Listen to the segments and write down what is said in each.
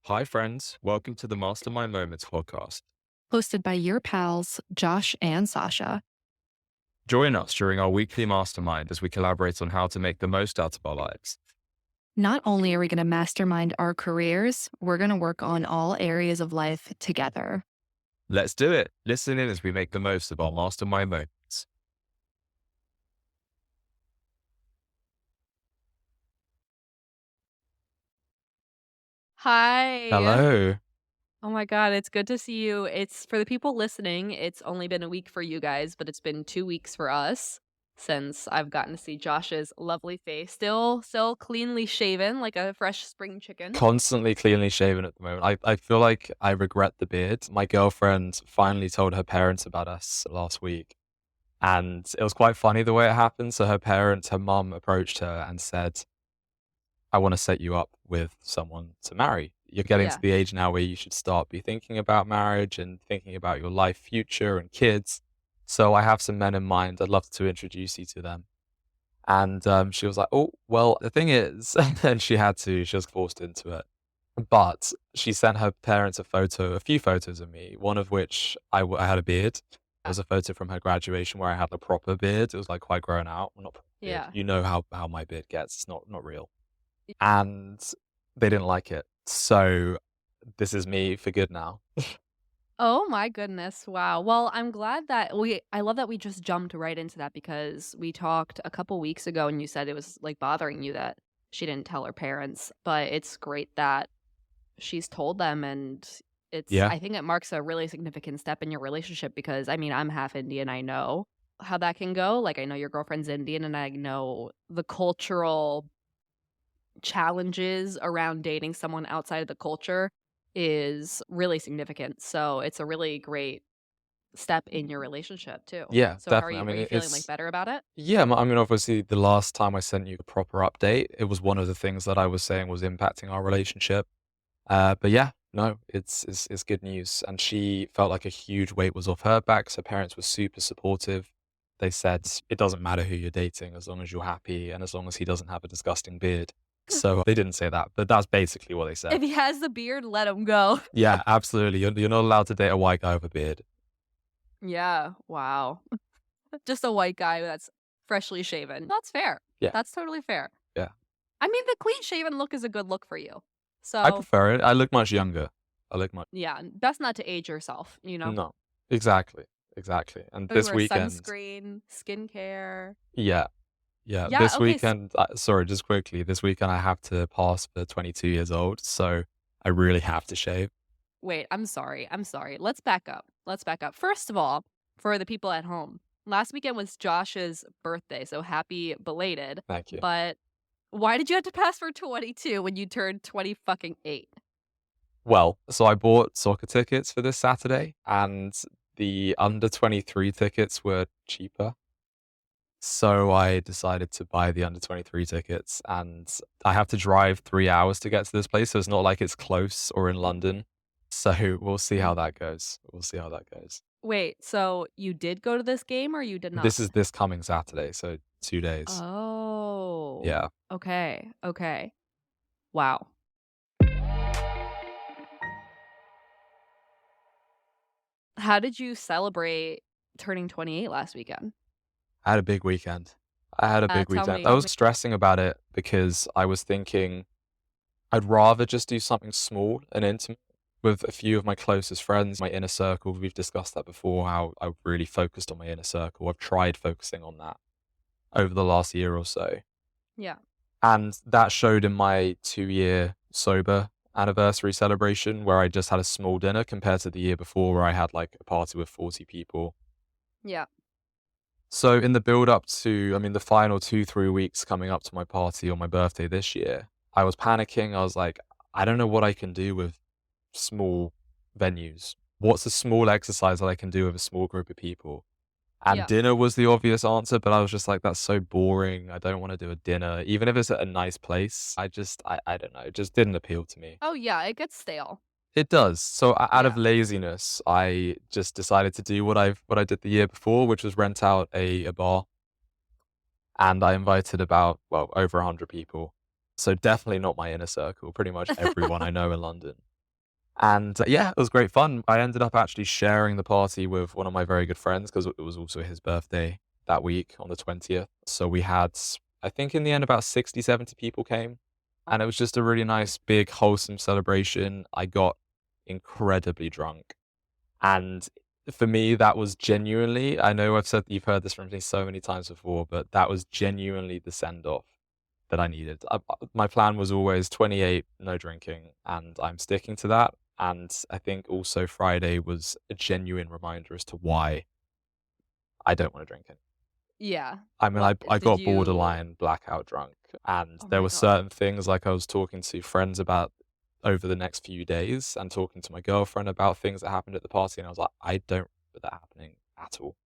Hi, friends. Welcome to the Mastermind Moments podcast. Hosted by your pals, Josh and Sasha. Join us during our weekly mastermind as we collaborate on how to make the most out of our lives. Not only are we going to mastermind our careers, we're going to work on all areas of life together. Let's do it. Listen in as we make the most of our mastermind moments. Hi. Hello. Oh my God, it's good to see you. It's for the people listening, it's only been a week for you guys, but it's been 2 weeks for us since I've gotten to see Josh's lovely face. Still cleanly shaven like a fresh spring chicken. Constantly cleanly shaven at the moment. I feel like I regret the beard. My girlfriend finally told her parents about us last week. And it was quite funny the way it happened. So her mum approached her and said, I want to set you up with someone to marry. You're getting to Yeah. the age now where you should start be thinking about marriage and thinking about your life future and kids. So I have some men in mind. I'd love to introduce you to them. And she was like, oh, well, the thing is, and she was forced into it. But she sent her parents a few photos of me, one of which I had a beard. It was a photo from her graduation where I had a proper beard. It was like quite grown out. Well, not proper beard. Yeah. You know how my beard gets. It's not real, and they didn't like it. So this is me for good now. Oh my goodness. Wow. Well, I'm glad that I love that we just jumped right into that because we talked a couple weeks ago and you said it was like bothering you that she didn't tell her parents, but it's great that she's told them, and Yeah, I think it marks a really significant step in your relationship because, I mean, I'm half Indian, I know how that can go, like, I know your girlfriend's Indian, and I know the cultural challenges around dating someone outside of the culture is really significant, so it's a really great step in your relationship too. yeah, So how definitely. I are mean, you feeling, like, it's better about it? yeah. I mean, obviously, the last time I sent you a proper update, it was one of the things that I was saying was impacting our relationship. But yeah, no, it's good news. And she felt like a huge weight was off her back. So her parents were super supportive. They said it doesn't matter who you're dating as long as you're happy and as long as he doesn't have a disgusting beard. So they didn't say that, but that's basically what they said. If he has the beard, let him go. Yeah, absolutely. You're not allowed to date a white guy with a beard. Yeah, wow. Just a white guy that's freshly shaven. That's fair. Yeah, That's totally fair. yeah. I mean, the clean shaven look is a good look for you. I So, prefer it. I look much younger. I look much yeah, best not to age yourself, you know? no, exactly, exactly. And We this wear weekend, sunscreen, skincare. yeah, yeah, Yeah, this okay. weekend, sorry, just quickly, this weekend I have to pass for 22 years old, so I really have to shave. Wait, I'm sorry. I'm sorry. Let's back up. Let's back up. First of all, for the people at home, last weekend was Josh's birthday, so happy belated. Thank you. But why did you have to pass for 22 when you turned 20 fucking 8? Well, so I bought soccer tickets for this Saturday, and the under 23 tickets were cheaper. So I decided to buy the under 23 tickets, and I have to drive 3 hours to get to this place. So it's not like it's close or in London. So we'll see how that goes. We'll see how that goes. Wait, so you did go to this game or you did This not? is this coming Saturday, so 2 days. Oh, Yeah. okay, okay. Wow. How did you celebrate turning 28 last weekend? I had a big weekend. I had a big Tell weekend. me. I was stressing about it because I was thinking I'd rather just do something small and intimate with a few of my closest friends, my inner circle. We've discussed that before, how I really focused on my inner circle. I've tried focusing on that over the last year or so. Yeah. And that showed in my 2 year sober anniversary celebration where I just had a small dinner compared to the year before where I had like a party with 40 people. Yeah. So in the build up to, I mean, the final 2, 3 weeks coming up to my party on my birthday this year, I was panicking. I was like, I don't know what I can do with small venues. What's a small exercise that I can do with a small group of people? And Yeah. dinner was the obvious answer, but I was just like, that's so boring. I don't want to do a dinner, even if it's at a nice place. I don't know. It just didn't appeal to me. Oh, yeah, it gets stale. It does. So out of Yeah. laziness, I just decided to do what I did the year before, which was rent out a bar. And I invited about, well, over 100 people. So definitely not my inner circle, pretty much everyone I know in London. And yeah, it was great fun. I ended up actually sharing the party with one of my very good friends because it was also his birthday that week on the 20th. So we had, I think in the end, about 60, 70 people came. And it was just a really nice, big, wholesome celebration. I got incredibly drunk. And for me, that was genuinely, I know I've said you've heard this from me so many times before, but that was genuinely the send off that I needed. My plan was always 28, no drinking, and I'm sticking to that. And I think also Friday was a genuine reminder as to why I don't want to drink it. Yeah. I mean, What I did got you borderline blackout drunk, and Oh there my were god. certain things like I was talking to friends about over the next few days and talking to my girlfriend about things that happened at the party, and I was like, I don't remember that happening at all.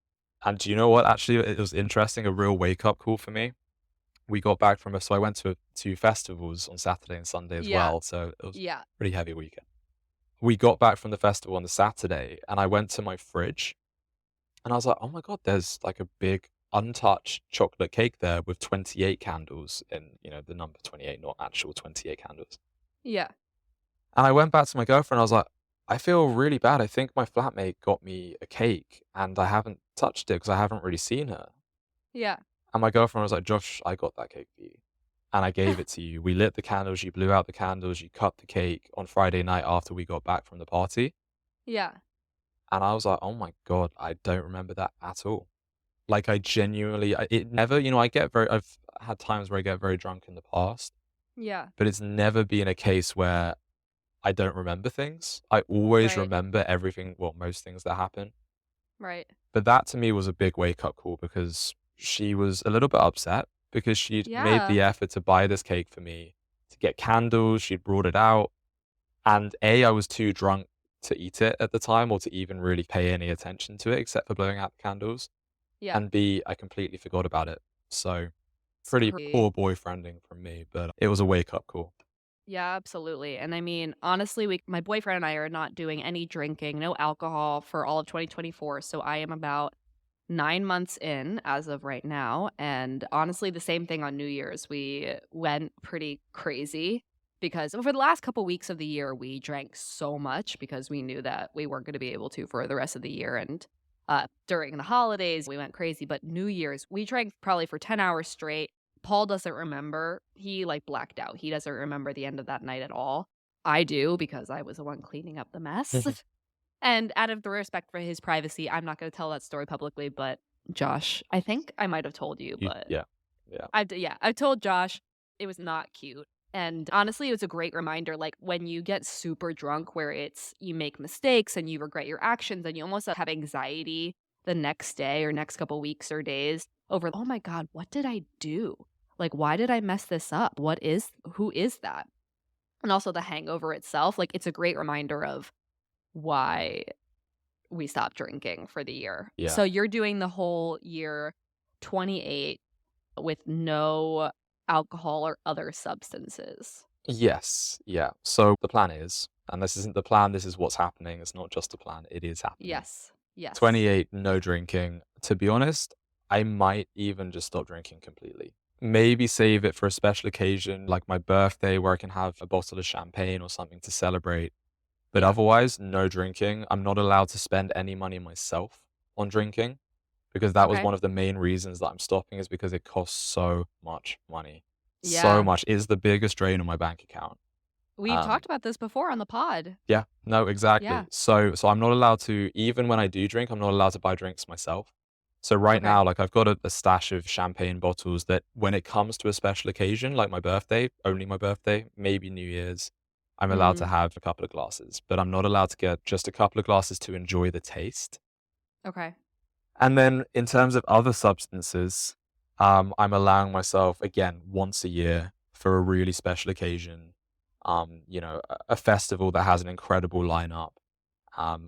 And do you know what? Actually, it was interesting, a real wake up call for me. We got back from so I went to two festivals on Saturday and Sunday as Yeah. well, so it was Yeah. a pretty heavy weekend. We got back from the festival on the Saturday, and I went to my fridge, and I was like, "Oh my god, there's like a big untouched chocolate cake there with 28 candles in, the number 28, not actual 28 candles." Yeah. And I went back to my girlfriend, I was like, "I feel really bad. I think my flatmate got me a cake, and I haven't touched it because I haven't really seen her." Yeah. And my girlfriend was like, "Josh, I got that cake for you. And I gave it to you. We lit the candles, you blew out the candles, you cut the cake on Friday night after we got back from the party." Yeah. And I was like, "Oh my god, I don't remember that at all." Like, I genuinely it never I've had times where I get very drunk in the past, Yeah. but it's never been a case where I don't remember things. I always Right. remember everything, well, most things that happen. Right. But that to me was a big wake up call because she was a little bit upset because she'd made Yeah. the effort to buy this cake for me, to get candles, she'd brought it out, and A, I was too drunk to eat it at the time or to even really pay any attention to it except for blowing out the candles, Yeah. and B, I completely forgot about it. So, It's pretty crazy. poor boyfriending from me, but it was a wake up call. Yeah, absolutely. And I mean, honestly, my boyfriend and I are not doing any drinking, no alcohol for all of 2024. So I am about 9 months in as of right now. And honestly, the same thing on New Year's. We went pretty crazy because over the last couple weeks of the year, we drank so much because we knew that we weren't going to be able to for the rest of the year. And during the holidays, we went crazy. But New Year's, we drank probably for 10 hours straight. Paul doesn't remember. He like blacked out. He doesn't remember the end of that night at all. I do because I was the one cleaning up the mess. And out of the respect for his privacy, I'm not gonna tell that story publicly, but Josh, I think I might have told you, but Yeah. Yeah. I told Josh it was not cute. And honestly, it was a great reminder, like, when you get super drunk where it's you make mistakes and you regret your actions and you almost have anxiety the next day or next couple weeks or days over, "Oh my god, what did I do? Like, why did I mess this up? Who is that?" And also the hangover itself, like, it's a great reminder of why we stopped drinking for the year. Yeah. So you're doing the whole year 28 with no alcohol or other substances. Yes. Yeah. So the plan is, and this isn't the plan, this is what's happening. It's not just a plan, it is happening. Yes. Yes. 28, no drinking. To be honest, I might even just stop drinking completely. Maybe save it for a special occasion like my birthday where I can have a bottle of champagne or something to celebrate. But Yeah. otherwise, no drinking. I'm not allowed to spend any money myself on drinking because that was Okay. one of the main reasons that I'm stopping is because it costs so much money. So Yeah. much. It is the biggest drain on my bank account. We've Um, talked about this before on the pod. yeah, no, Yeah. exactly. So I'm not allowed to, even when I do drink, I'm not allowed to buy drinks myself. So right Okay. now, like I've got a stash of champagne bottles that when it comes to a special occasion, like my birthday, only my birthday, maybe New Year's, I'm allowed to Mm. have a couple of glasses, but I'm not allowed to get just a couple of glasses to enjoy the taste. Okay. And then in terms of other substances, I'm allowing myself again once a year for a really special occasion. A festival that has an incredible lineup.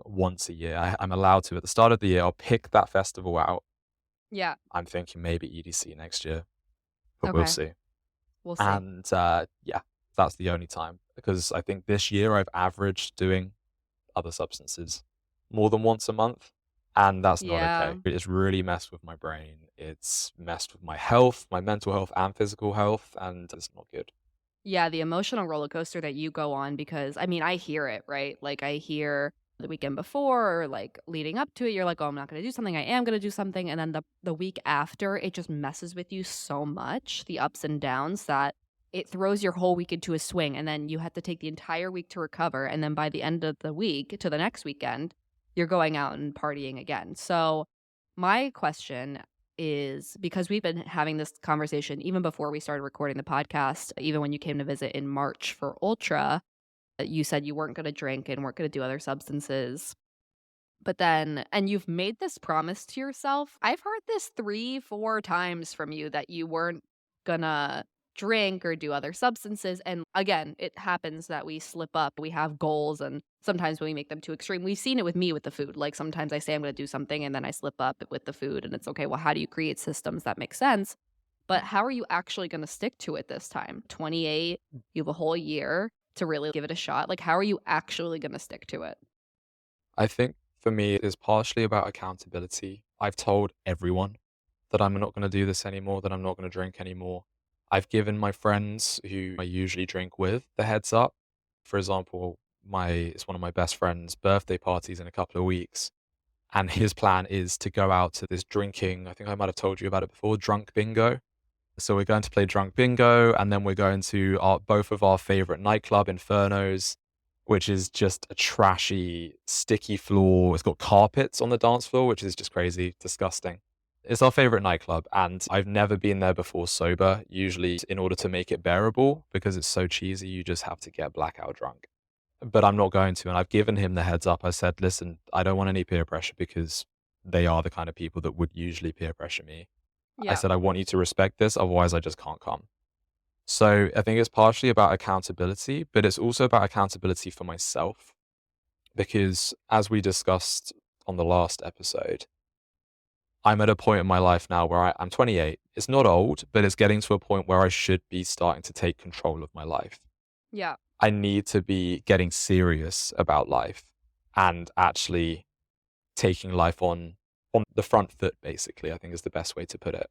Once a year, I'm allowed to at the start of the year. I'll pick that festival out. Yeah. I'm thinking maybe EDC next year, but we'll Okay. see. We'll see. And yeah, that's the only time because I think this year I've averaged doing other substances more than once a month, and that's not Yeah. okay. It's really messed with my brain. It's messed with my health, my mental health and physical health, and it's not good. Yeah, the emotional roller coaster that you go on because, I mean, I hear it, right? Like, I hear the weekend before or, like, leading up to it, you're like, "Oh, I'm not gonna do something, I am gonna do something," and then the week after, it just messes with you so much, the ups and downs, that it throws your whole week into a swing, and then you have to take the entire week to recover, and then by the end of the week to the next weekend, you're going out and partying again. So, my question is, because we've been having this conversation even before we started recording the podcast, even when you came to visit in March for Ultra, you said you weren't going to drink and weren't going to do other substances. But then, and you've made this promise to yourself. I've heard this 3, 4 times from you that you weren't gonna drink or do other substances. And again, it happens that we slip up. We have goals, and sometimes when we make them too extreme, we've seen it with me with the food. Like sometimes I say I'm gonna do something and then I slip up with the food, and it's okay. Well, how do you create systems that make sense? But how are you actually gonna stick to it this time? 28, you have a whole year to really give it a shot. Like, how are you actually gonna stick to it? I think for me, it's partially about accountability. I've told everyone that I'm not going to do this anymore, that I'm not going to drink anymore. I've given my friends who I usually drink with the heads up. For example, it's one of my best friend's birthday parties in a couple of weeks. And his plan is to go out to this drinking, I think I might have told you about it before, drunk bingo. So we're going to play drunk bingo, and then we're going to both of our favorite nightclub, Infernos, which is just a trashy, sticky floor. It's got carpets on the dance floor, which is just crazy, disgusting. It's our favorite nightclub, and I've never been there before sober. Usually, in order to make it bearable, because it's so cheesy, you just have to get blackout drunk. But I'm not going to, and I've given him the heads up. I said, listen, I don't want any peer pressure because they are the kind of people that would usually peer pressure me. I Yeah. said, I want you to respect this, otherwise I just can't come. So I think it's partially about accountability, but it's also about accountability for myself. Because as we discussed on the last episode, I'm at a point in my life now where I'm 28. It's not old, but it's getting to a point where I should be starting to take control of my life. Yeah. I need to be getting serious about life and actually taking life on the front foot, basically, I think is the best way to put it.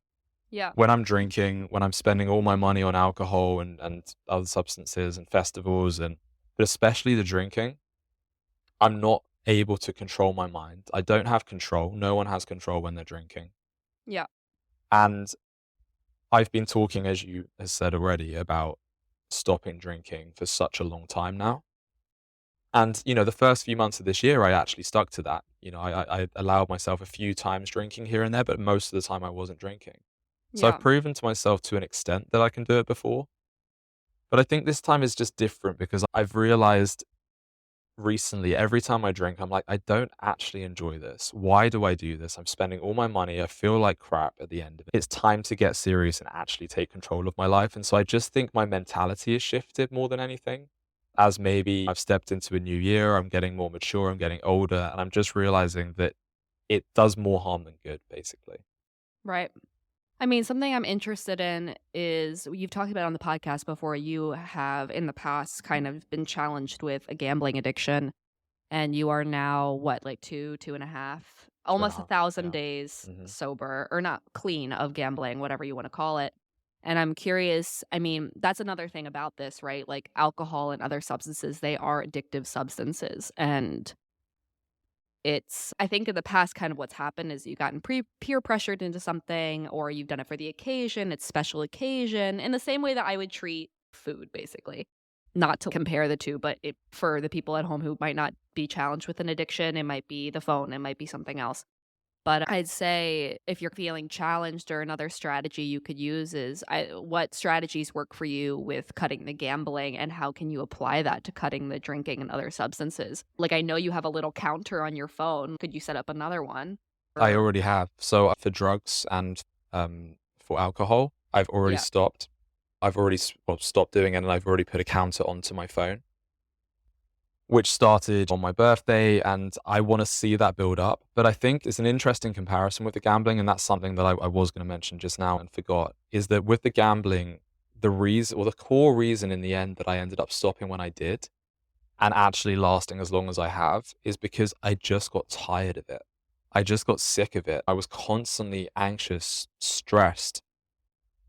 Yeah. When I'm drinking, when I'm spending all my money on alcohol and other substances and festivals but especially the drinking, I'm not able to control my mind. I don't have control. No one has control when they're drinking. Yeah. And I've been talking, as you have said already, about stopping drinking for such a long time now. And, the first few months of this year, I actually stuck to that. I allowed myself a few times drinking here and there, but most of the time I wasn't drinking. So I've Yeah. proven to myself to an extent that I can do it before. But I think this time is just different because I've realized recently, every time I drink, I'm like, I don't actually enjoy this. Why do I do this? I'm spending all my money. I feel like crap at the end of it. It's time to get serious and actually take control of my life. And so I just think my mentality has shifted more than anything. As maybe I've stepped into a new year, I'm getting more mature, I'm getting older, and I'm just realizing that it does more harm than good, basically. Right. I mean, something I'm interested in is you've talked about on the podcast before, you have in the past kind of been challenged with a gambling addiction, and you are now what, like 2, 2.5, Two and a almost a half. thousand Yeah. days hmm sober, or not clean of gambling, whatever you want to call it. And I'm curious, I mean, that's another thing about this, right? Like alcohol and other substances, they are addictive substances. And I think in the past, kind of what's happened is you've gotten peer pressured into something, or you've done it for the occasion, it's special occasion, in the same way that I would treat food, basically. Not to compare the two, but for the people at home who might not be challenged with an addiction, it might be the phone, it might be something else. But I'd say if you're feeling challenged, or another strategy you could use is, what strategies work for you with cutting the gambling, and how can you apply that to cutting the drinking and other substances? Like, I know you have a little counter on your phone. Could you set up another one? I Or already have. So for drugs and for alcohol, I've already yeah, stopped. I've already stopped doing it, and I've already put a counter onto my phone, which started on my birthday, and I want to see that build up. But I think it's an interesting comparison with the gambling, and that's something that I was going to mention just now and forgot, is that with the gambling, the reason, or the core reason in the end that I ended up stopping when I did, and actually lasting as long as I have, is because I just got tired of it. I just got sick of it. I was constantly anxious, stressed,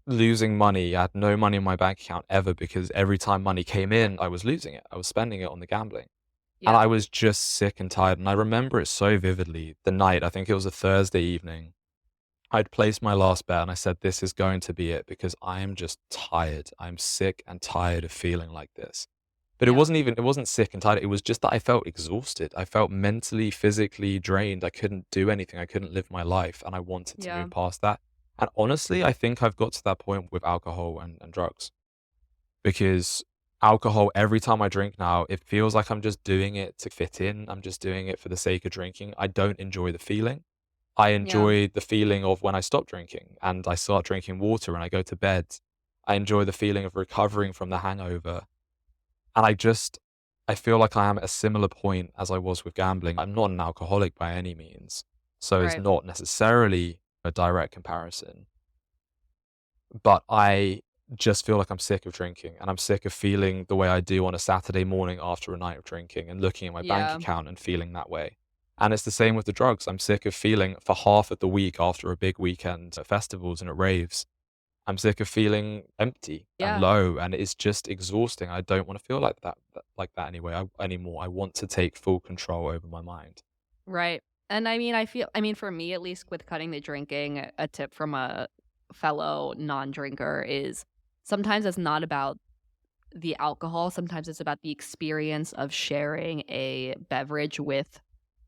losing money. I had no money in my bank account ever because every time money came in, I was losing it. I was spending it on the gambling. And Yeah. I was just sick and tired. And I remember it so vividly. The night, I think it was a Thursday evening, I'd placed my last bet and I said, this is going to be it because I am just tired. I'm sick and tired of feeling like this. But Yeah. it wasn't sick and tired. It was just that I felt exhausted. I felt mentally, physically drained. I couldn't do anything. I couldn't live my life. And I wanted to Yeah. move past that. And honestly, I think I've got to that point with alcohol and drugs because alcohol, every time I drink now, it feels like I'm just doing it to fit in. I'm just doing it for the sake of drinking. I don't enjoy the feeling. I Yeah. enjoy the feeling of when I stop drinking and I start drinking water and I go to bed. I enjoy the feeling of recovering from the hangover. And I feel like I am at a similar point as I was with gambling. I'm not an alcoholic by any means. So it's Right. not necessarily a direct comparison. But I just feel like I'm sick of drinking and I'm sick of feeling the way I do on a Saturday morning after a night of drinking and looking at my bank Yeah. account and feeling that way. And it's the same with the drugs. I'm sick of feeling for half of the week after a big weekend at festivals and at raves. I'm sick of feeling empty and Yeah. low, and it's just exhausting. I don't want to feel like that anymore. I want to take full control over my mind. Right. And I mean, for me, at least with cutting the drinking, a tip from a fellow non-drinker is sometimes it's not about the alcohol, sometimes it's about the experience of sharing a beverage with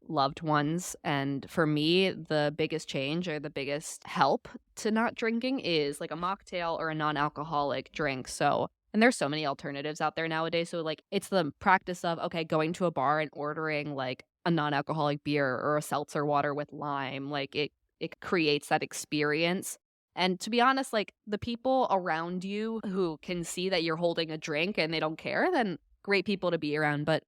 loved ones. And for me, the biggest change or the biggest help to not drinking is like a mocktail or a non-alcoholic drink. So, and there's so many alternatives out there nowadays. So like it's the practice of okay, going to a bar and ordering like a non-alcoholic beer or a seltzer water with lime. Like it creates that experience. And to be honest, like the people around you who can see that you're holding a drink and they don't care, then great people to be around. But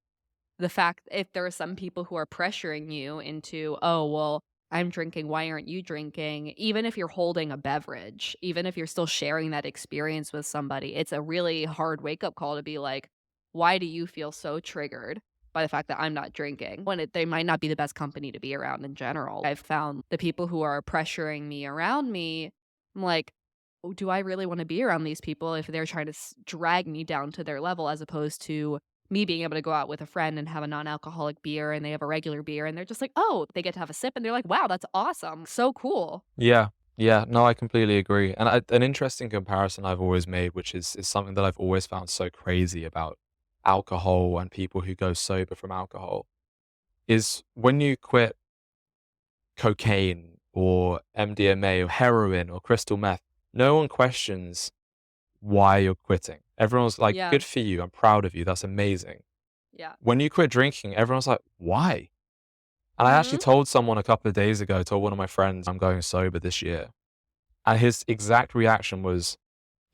the fact if there are some people who are pressuring you into, "Oh, well, I'm drinking, why aren't you drinking?" Even if you're holding a beverage, even if you're still sharing that experience with somebody, it's a really hard wake-up call to be like, "Why do you feel so triggered by the fact that I'm not drinking?" When they might not be the best company to be around in general. I've found the people who are pressuring me around me, I'm like, "Oh, do I really wanna be around these people if they're trying to drag me down to their level as opposed to me being able to go out with a friend and have a non-alcoholic beer and they have a regular beer and they're just like, "Oh," they get to have a sip and they're like, "Wow, that's awesome. So cool." Yeah. Yeah. No, I completely agree. And an interesting comparison I've always made, which is something that I've always found so crazy about alcohol and people who go sober from alcohol, is when you quit cocaine or MDMA or heroin or crystal meth, no one questions why you're quitting. Everyone's like, Yeah. good for you. I'm proud of you. That's amazing. Yeah. When you quit drinking, everyone's like, why? And I actually Mhm. told someone a couple of days ago, told one of my friends, I'm going sober this year. And his exact reaction was,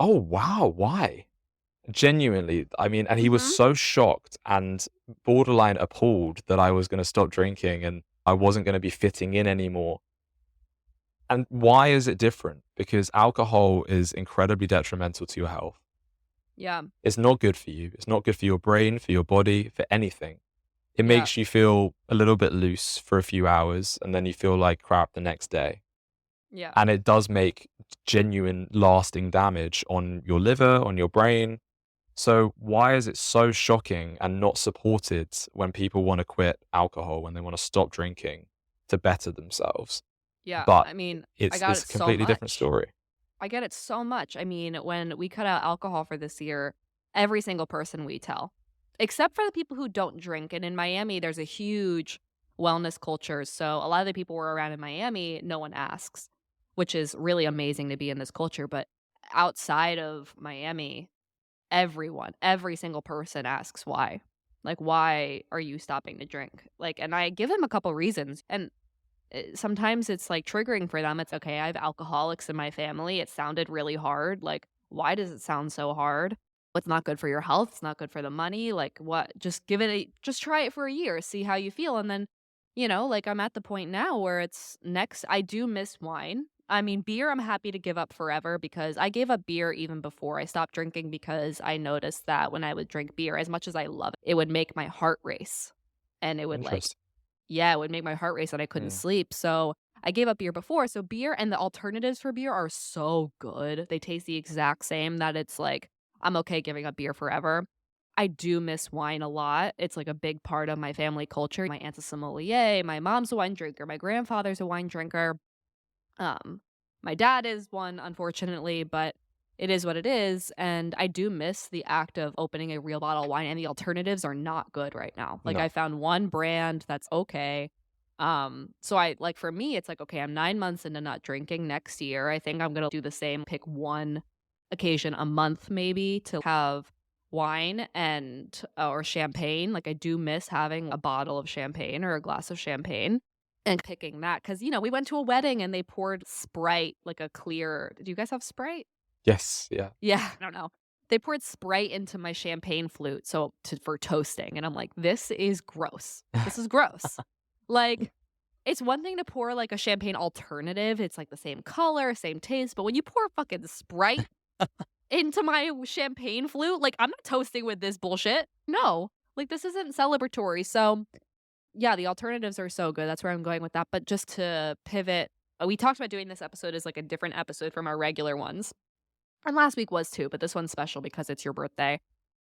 oh, wow, why? Genuinely. I mean, and he was Mhm. so shocked and borderline appalled that I was going to stop drinking and I wasn't going to be fitting in anymore. And why is it different? Because alcohol is incredibly detrimental to your health. Yeah. It's not good for you. It's not good for your brain, for your body, for anything. It Yeah. makes you feel a little bit loose for a few hours and then you feel like crap the next day. Yeah. And it does make genuine lasting damage on your liver, on your brain. So why is it so shocking and not supported when people want to quit alcohol, when they want to stop drinking to better themselves? Yeah. But I mean, I got it's it a so completely different much. story. I get it so much. I mean, when we cut out alcohol for this year, every single person we tell, except for the people who don't drink. And in Miami, there's a huge wellness culture. So a lot of the people we're around in Miami, no one asks, which is really amazing to be in this culture. But outside of Miami, everyone, every single person asks why. Like, why are you stopping to drink? Like, and I give them a couple reasons. And sometimes it's, like, triggering for them. It's, "Okay, I have alcoholics in my family. It sounded really hard. Like, why does it sound so hard? It's not good for your health. It's not good for the money. Like, what? Just give it a just try it for a year, see how you feel." And then, like, I'm at the point now where it's next I do miss wine. I mean, beer, I'm happy to give up forever because I gave up beer even before I stopped drinking because I noticed that when I would drink beer, as much as I love it, it would make my heart race. And it would, like Interesting. yeah, it would make my heart race and I couldn't Mm. sleep, so I gave up beer before, so beer and the alternatives for beer are so good. They taste the exact same that it's like, I'm okay giving up beer forever. I do miss wine a lot. It's like a big part of my family culture. My aunt's a sommelier, my mom's a wine drinker, my grandfather's a wine drinker. Um, my dad is one, unfortunately, but it is what it is. And I do miss the act of opening a real bottle of wine, and the alternatives are not good right now. Like I No. found one brand that's okay. So I like for me, it's like, okay, I'm 9 months into not drinking next year. I think I'm gonna do the same, pick one occasion a month maybe to have wine and or champagne. Like I do miss having a bottle of champagne or a glass of champagne and picking that, because we went to a wedding and they poured Sprite, like a clear do you guys have Sprite? Yes, yeah. Yeah, I don't know. They poured Sprite into my champagne flute, so for toasting, and I'm like, "This is gross. This is gross." Like, it's one thing to pour, like, a champagne alternative, it's, like, the same color, same taste, but when you pour fucking Sprite into my champagne flute, like, I'm not toasting with this bullshit. No. Like, this isn't celebratory, so yeah, the alternatives are so good. That's where I'm going with that. But just to pivot, we talked about doing this episode as like a different episode from our regular ones. And last week was too, but this one's special because it's your birthday.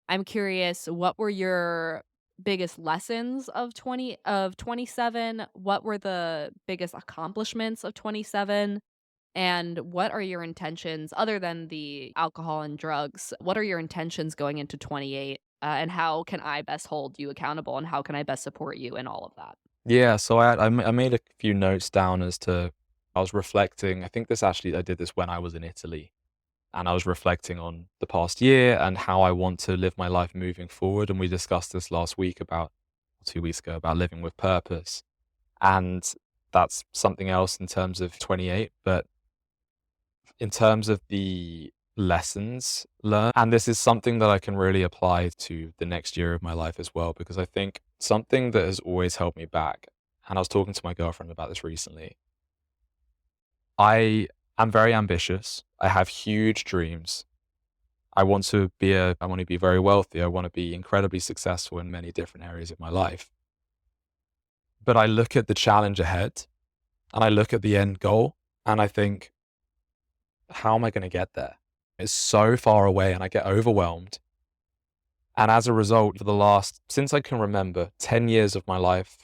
I'm curious, what were your biggest lessons of 27? What were the biggest accomplishments of 27? And what are your intentions other than the alcohol and drugs? What are your intentions going into 28? And how can I best hold you accountable? And how can I best support you in all of that? Yeah, so I made a few notes down as to I was reflecting. I think this actually I did this when I was in Italy, and I was reflecting on the past year and how I want to live my life moving forward. And we discussed this last week about 2 weeks ago about living with purpose, and that's something else in terms of 28. But in terms of the lessons learned, and this is something that I can really apply to the next year of my life as well, because I think something that has always held me back, and I was talking to my girlfriend about this recently. I am very ambitious. I have huge dreams. I want to be very wealthy. I want to be incredibly successful in many different areas of my life. But I look at the challenge ahead and I look at the end goal and I think, how am I going to get there? It's so far away and I get overwhelmed. And as a result, for the last, since I can remember, 10 years of my life,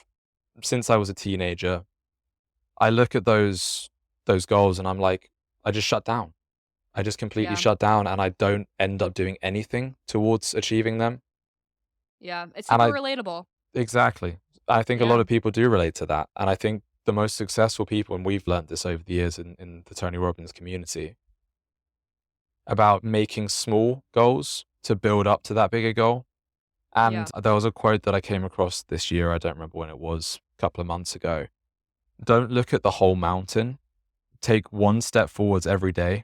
since I was a teenager, I look at those goals and I'm like, I just shut down. I just completely Yeah. shut down and I don't end up doing anything towards achieving them. Yeah. It's And super I relatable. exactly. I think a lot Yeah. of people do relate to that. And I think the most successful people, and we've learned this over the years in the Tony Robbins community, about making small goals to build up to that bigger goal. Yeah. And there was a quote that I came across this year. I don't remember when it was, a couple of months ago. Don't look at the whole mountain. Take one step forwards every day.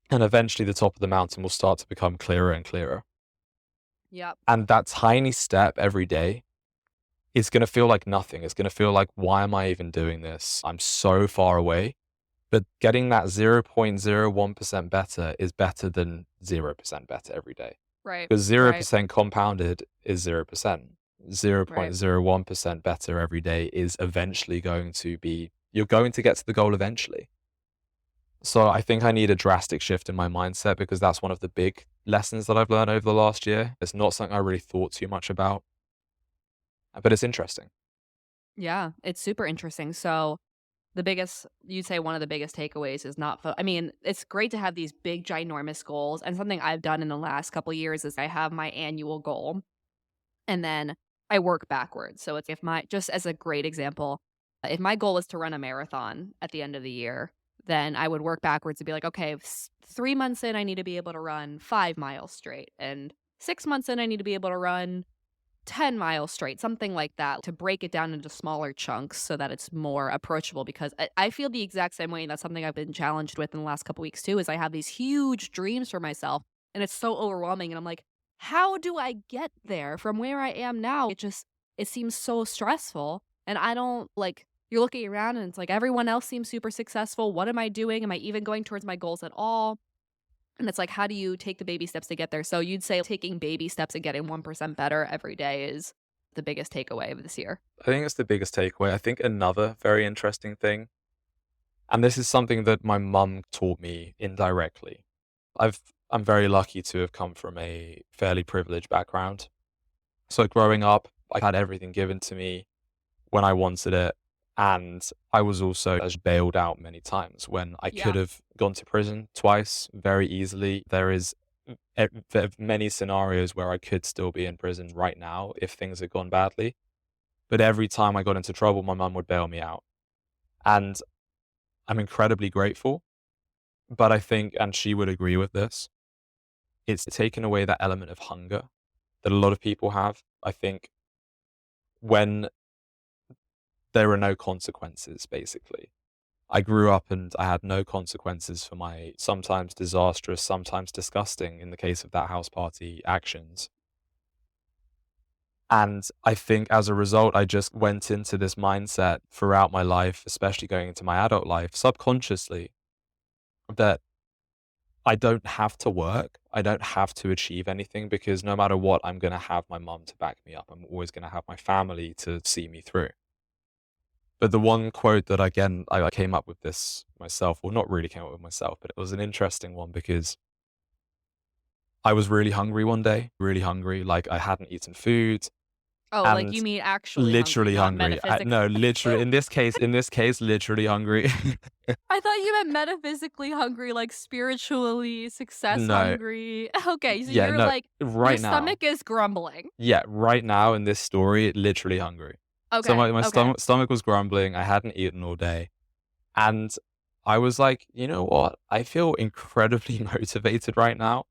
And eventually the top of the mountain will start to become clearer and clearer. Yep. And that tiny step every day is going to feel like nothing. It's going to feel like, why am I even doing this? I'm so far away. But getting that 0.01% better is better than 0% better every day. Right. Because Right. 0% compounded is 0%. Right. 0.01% better every day is eventually going to be, you're going to get to the goal eventually. So I think I need a drastic shift in my mindset because that's one of the big lessons that I've learned over the last year. It's not something I really thought too much about, but it's interesting. Yeah. It's super interesting. So you'd say one of the biggest takeaways is not, I mean, it's great to have these big, ginormous goals. And something I've done in the last couple years is I have my annual goal and then I work backwards. So it's just as a great example, if my goal is to run a marathon at the end of the year, then I would work backwards and be like, okay, 3 months in, I need to be able to run 5 miles straight. And 6 months in, I need to be able to run 10 miles straight, something like that, to break it down into smaller chunks so that it's more approachable. Because I feel the exact same way. And that's something I've been challenged with in the last couple weeks too, is I have these huge dreams for myself and it's so overwhelming. And I'm like, how do I get there from where I am now? It seems so stressful. And I don't like, you're looking around and it's like everyone else seems super successful. What am I doing? Am I even going towards my goals at all? And it's like, how do you take the baby steps to get there? So you'd say taking baby steps and getting 1% better every day is the biggest takeaway of this year. I think it's the biggest takeaway. I think another very interesting thing And this is something that my mum taught me indirectly. I've I'm very lucky to have come from a fairly privileged background. So growing up, I had everything given to me when I wanted it. And I was also as bailed out many times when I could Yeah. have gone to prison twice very easily. There are many scenarios where I could still be in prison right now if things had gone badly. But every time I got into trouble, my mum would bail me out. And I'm incredibly grateful. But I think, and she would agree with this, it's taken away that element of hunger that a lot of people have. I think when there are no consequences, basically. I grew up and I had no consequences for my sometimes disastrous, sometimes disgusting, in the case of that house party, actions. And I think as a result, I just went into this mindset throughout my life, especially going into my adult life, subconsciously, that I don't have to work. I don't have to achieve anything because no matter what, I'm going to have my mum to back me up. I'm always going to have my family to see me through. But the one quote that again, I came up with this myself, well, not really came up with myself, but it was an interesting one because I was really hungry one day, really hungry. Like I hadn't eaten food Oh, like, and you mean actually hungry, literally not hungry. metaphysic. No, literally in this case, literally hungry. I thought you meant metaphysically hungry, like spiritually success No, hungry. Okay, so yeah, you're no, like, your right now. stomach is grumbling. Yeah, right now in this story, literally hungry. So Okay, my okay. stomach was grumbling. I hadn't eaten all day. And I was like, you know what? I feel incredibly motivated right now.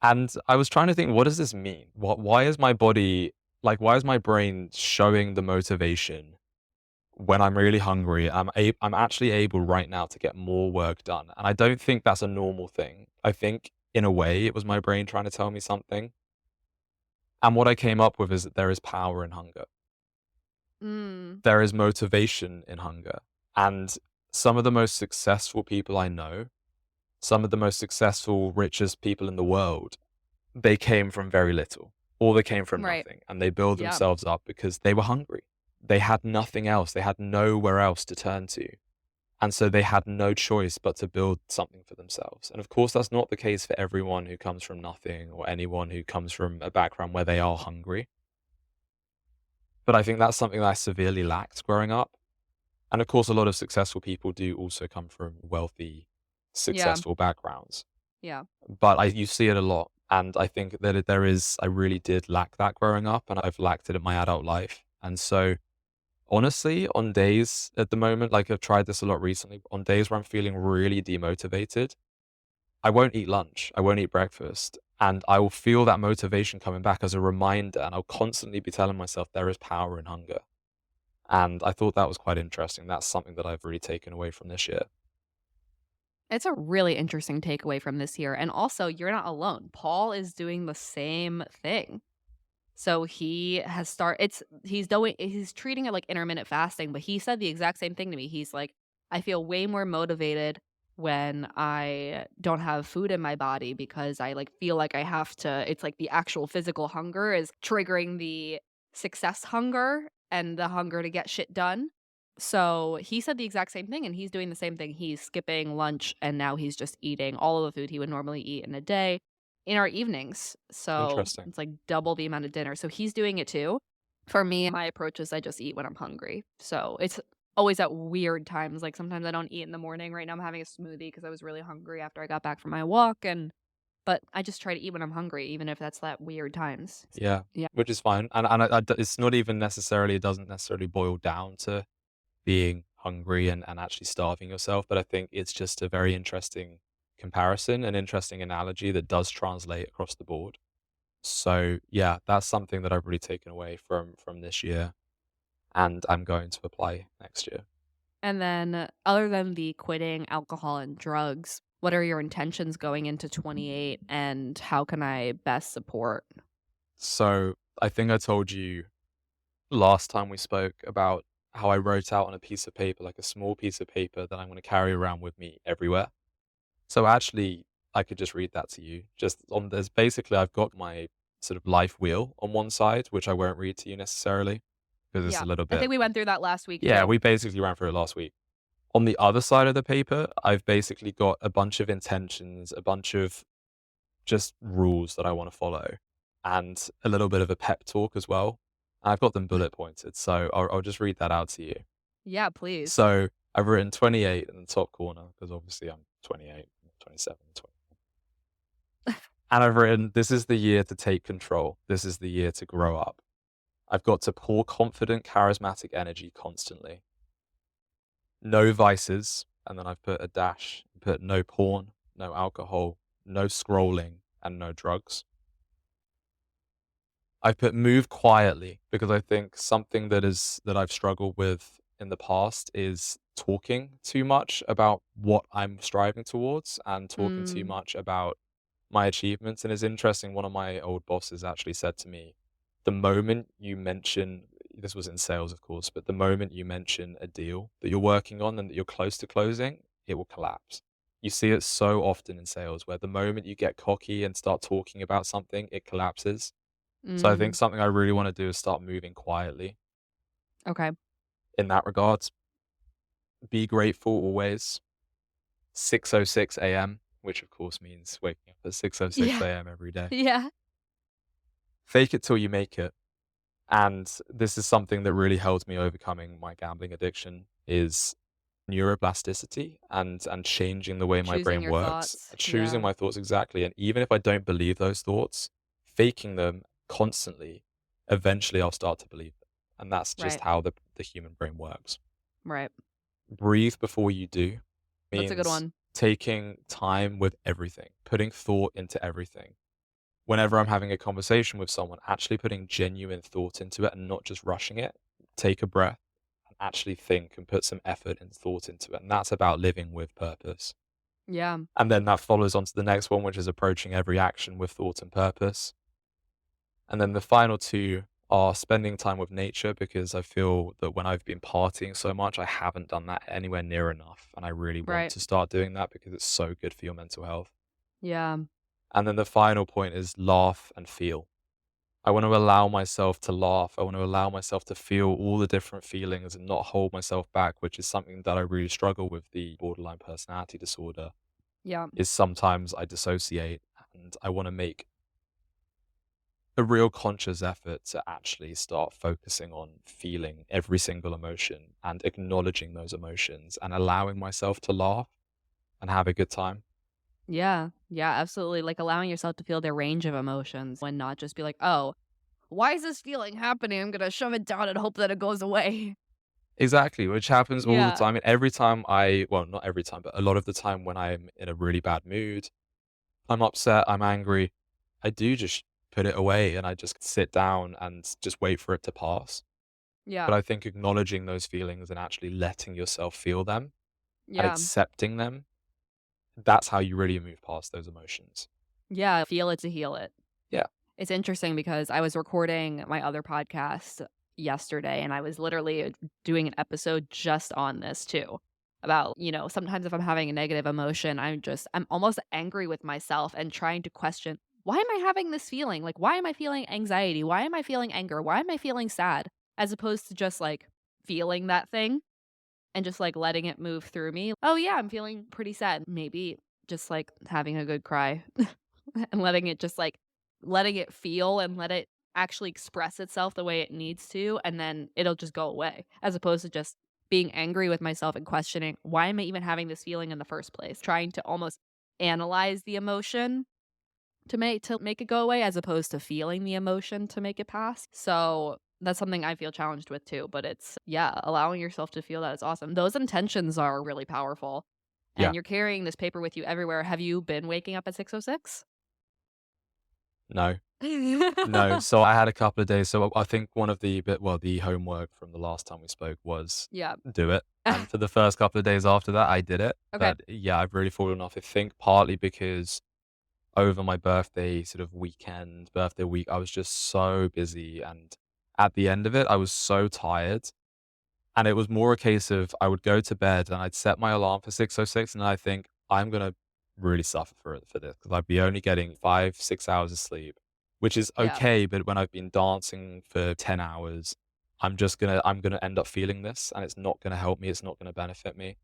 And I was trying to think, what does this mean? Why is my body, like, why is my brain showing the motivation when I'm really hungry? I'm actually able right now to get more work done. And I don't think that's a normal thing. I think in a way it was my brain trying to tell me something. And what I came up with is that there is power in hunger. Mm, There is motivation in hunger. And some of the most successful people I know, some of the most successful, richest people in the world, they came from very little, or they came from right. nothing, and they built Yeah. themselves up because they were hungry. They had nothing else. They had nowhere else to turn to. And so they had no choice but to build something for themselves. And of course, that's not the case for everyone who comes from nothing or anyone who comes from a background where they are hungry. But I think that's something that I severely lacked growing up. And of course, a lot of successful people do also come from wealthy, Yeah. successful backgrounds. Yeah. But you see it a lot. And I think that I really did lack that growing up and I've lacked it in my adult life. And so honestly, on days at the moment, like I've tried this a lot recently, on days where I'm feeling really demotivated, I won't eat lunch. I won't eat breakfast. And I will feel that motivation coming back as a reminder. And I'll constantly be telling myself there is power in hunger. And I thought that was quite interesting. That's something that I've really taken away from this year. It's a really interesting takeaway from this year. And also, you're not alone. Paul is doing the same thing. So he has he's treating it like intermittent fasting, but he said the exact same thing to me. He's like, I feel way more motivated when I don't have food in my body because I like feel like I have to it's like the actual physical hunger is triggering the success hunger and the hunger to get shit done. So he said the exact same thing and he's doing the same thing. He's skipping lunch and now he's just eating all of the food he would normally eat in a day in our evenings. So Interesting. it's like double the amount of dinner. So he's doing it too. For me, my approach is I just eat when I'm hungry. So it's always at weird times. Like sometimes I don't eat in the morning. Right now I'm having a smoothie because I was really hungry after I got back from my walk and but I just try to eat when I'm hungry, even if that's that weird times. Yeah, Yeah. which is fine. It's not even necessarily, it doesn't necessarily boil down to being hungry and actually starving yourself. But I think it's just a very interesting comparison, an interesting analogy that does translate across the board. So yeah, that's something that I've really taken away from this year and I'm going to apply next year. And then other than the quitting alcohol and drugs, what are your intentions going into 28 and how can I best support? So I think I told you last time we spoke about how I wrote out on a piece of paper, like a small piece of paper that I'm going to carry around with me everywhere. So actually, I could just read that to you. Just on this, basically, I've got my sort of life wheel on one side, which I won't read to you necessarily because it's Yeah. a little I bit. think we went through that last week Yeah, too. we basically ran through it last week. On the other side of the paper, I've basically got a bunch of intentions, a bunch of just rules that I want to follow, and a little bit of a pep talk as well. I've got them bullet pointed, so I'll just read that out to you. Yeah, please. So I've written 28 in the top corner because obviously I'm 28, 27, 20. And I've written, this is the year to take control. This is the year to grow up. I've got to pour confident, charismatic energy constantly. No vices. And then I've put a dash, put no porn, no alcohol, no scrolling, and no drugs. I've put move quietly because I think something that I've struggled with in the past is talking too much about what I'm striving towards and talking too Mm, much about my achievements. And it's interesting, one of my old bosses actually said to me, the moment you mention, this was in sales, of course, but the moment you mention a deal that you're working on and that you're close to closing, it will collapse. You see it so often in sales where the moment you get cocky and start talking about something, it collapses. So I think mm, something I really want to do is start moving quietly okay. in that regards. Be grateful always. 6:06 a.m., which of course means waking up at 6:06 Yeah, a.m. every day. yeah. Fake it till you make it. And this is something that really helped me overcoming my gambling addiction is neuroplasticity and changing the way my Choosing brain your works, thoughts. choosing Yeah, my thoughts exactly. And even if I don't believe those thoughts, faking them constantly, eventually I'll start to believe them. And that's just right, how the human brain works. right. Breathe before you do That's a good means one. taking time with everything, putting thought into everything. Whenever I'm having a conversation with someone, actually putting genuine thought into it and not just rushing it. Take a breath and actually think and put some effort and thought into it. And that's about living with purpose. Yeah, And then that follows on to the next one, which is approaching every action with thought and purpose. And then the final two are spending time with nature because I feel that when I've been partying so much, I haven't done that anywhere near enough. And I really want right. to start doing that because it's so good for your mental health. Yeah, And then the final point is laugh and feel. I want to allow myself to laugh. I want to allow myself to feel all the different feelings and not hold myself back, which is something that I really struggle with the borderline personality disorder. yeah, Is sometimes I dissociate and I want to make a real conscious effort to actually start focusing on feeling every single emotion and acknowledging those emotions and allowing myself to laugh and have a good time. yeah, yeah, absolutely. Like allowing yourself to feel the range of emotions and not just be like, oh, why is this feeling happening? I'm gonna shove it down and hope that it goes away. Exactly, which happens all the Yeah, time. And every time well, not every time, but a lot of the time when I'm in a really bad mood, I'm upset, I'm angry, I do just put it away and I just sit down and just wait for it to pass. yeah, But I think acknowledging those feelings and actually letting yourself feel them and yeah, accepting them, that's how you really move past those emotions. yeah. Feel it to heal it. Yeah. It's interesting because I was recording my other podcast yesterday and I was literally doing an episode just on this too. About, sometimes if I'm having a negative emotion, I'm almost angry with myself and trying to question, why am I having this feeling? Like, why am I feeling anxiety? Why am I feeling anger? Why am I feeling sad? As opposed to just like feeling that thing and just like letting it move through me. Oh, yeah, I'm feeling pretty sad. Maybe just like having a good cry and letting it feel and let it actually express itself the way it needs to, and then it'll just go away, as opposed to just being angry with myself and questioning, "Why am I even having this feeling in the first place?" Trying to almost analyze the emotion to make it go away, as opposed to feeling the emotion to make it pass. So, that's something I feel challenged with too, but it's yeah, allowing yourself to feel that is awesome. Those intentions are really powerful, Yeah. and you're carrying this paper with you everywhere. Have you been waking up at 6:06? No. No. So I had a couple of days. So I think one of the homework from the last time we spoke was Yeah. do it. And for the first couple of days after that, I did it. Okay. But yeah, I've really fallen off. I think partly because over my birthday sort of weekend, birthday week, I was just so busy. And at the end of it, I was so tired. And it was more a case of I would go to bed and I'd set my alarm for 6:06 and I think I'm gonna really suffer for this because I'd be only getting 5, 6 hours of sleep, which is Yeah. okay, but when I've been dancing for 10 hours, I'm gonna end up feeling this and it's not gonna help me, it's not gonna benefit me.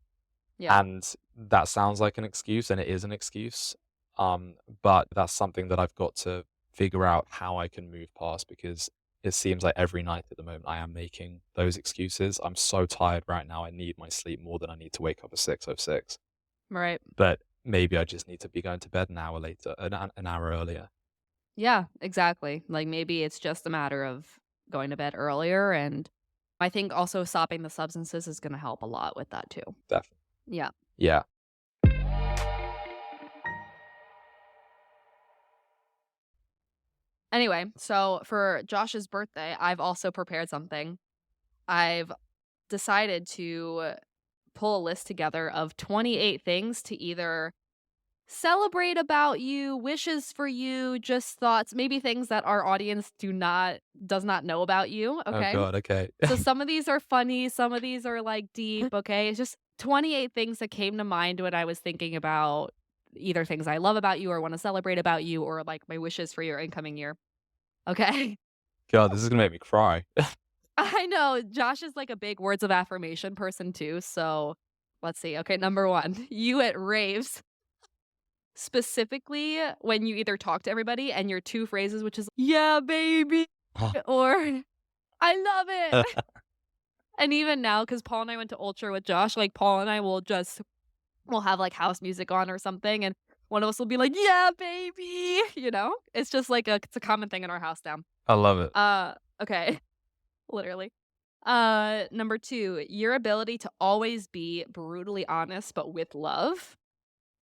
Yeah. And that sounds like an excuse, and it is an excuse. But that's something that I've got to figure out how I can move past because it seems like every night at the moment I am making those excuses. I'm so tired right now. I need my sleep more than I need to wake up at 6:06. Right. But maybe I just need to be going to bed an hour later, an hour earlier. Yeah, exactly. Like, maybe it's just a matter of going to bed earlier, and I think also stopping the substances is gonna help a lot with that too. Definitely. Yeah. Yeah. Anyway, so for Josh's birthday, I've also prepared something. I've decided to pull a list together of 28 things to either celebrate about you, wishes for you, just thoughts, maybe things that our audience does not know about you, Oh okay? god, okay. So some of these are funny, some of these are like deep, okay? It's just 28 things that came to mind when I was thinking about either things I love about you or want to celebrate about you or like my wishes for your incoming year. Okay? God, this is gonna make me cry. I know Josh is like a big words of affirmation person too, so let's see. Okay, number 1, you at raves. Specifically, when you either talk to everybody and your 2 phrases, which is, "Yeah, baby," or, "I love it." And even now, because Paul and I went to Ultra with Josh, like, Paul and I we'll have, like, house music on or something, and one of us will be like, "Yeah, baby," you know? It's just like it's a common thing in our house now. I love it. Okay, literally. Number 2, your ability to always be brutally honest, but with love.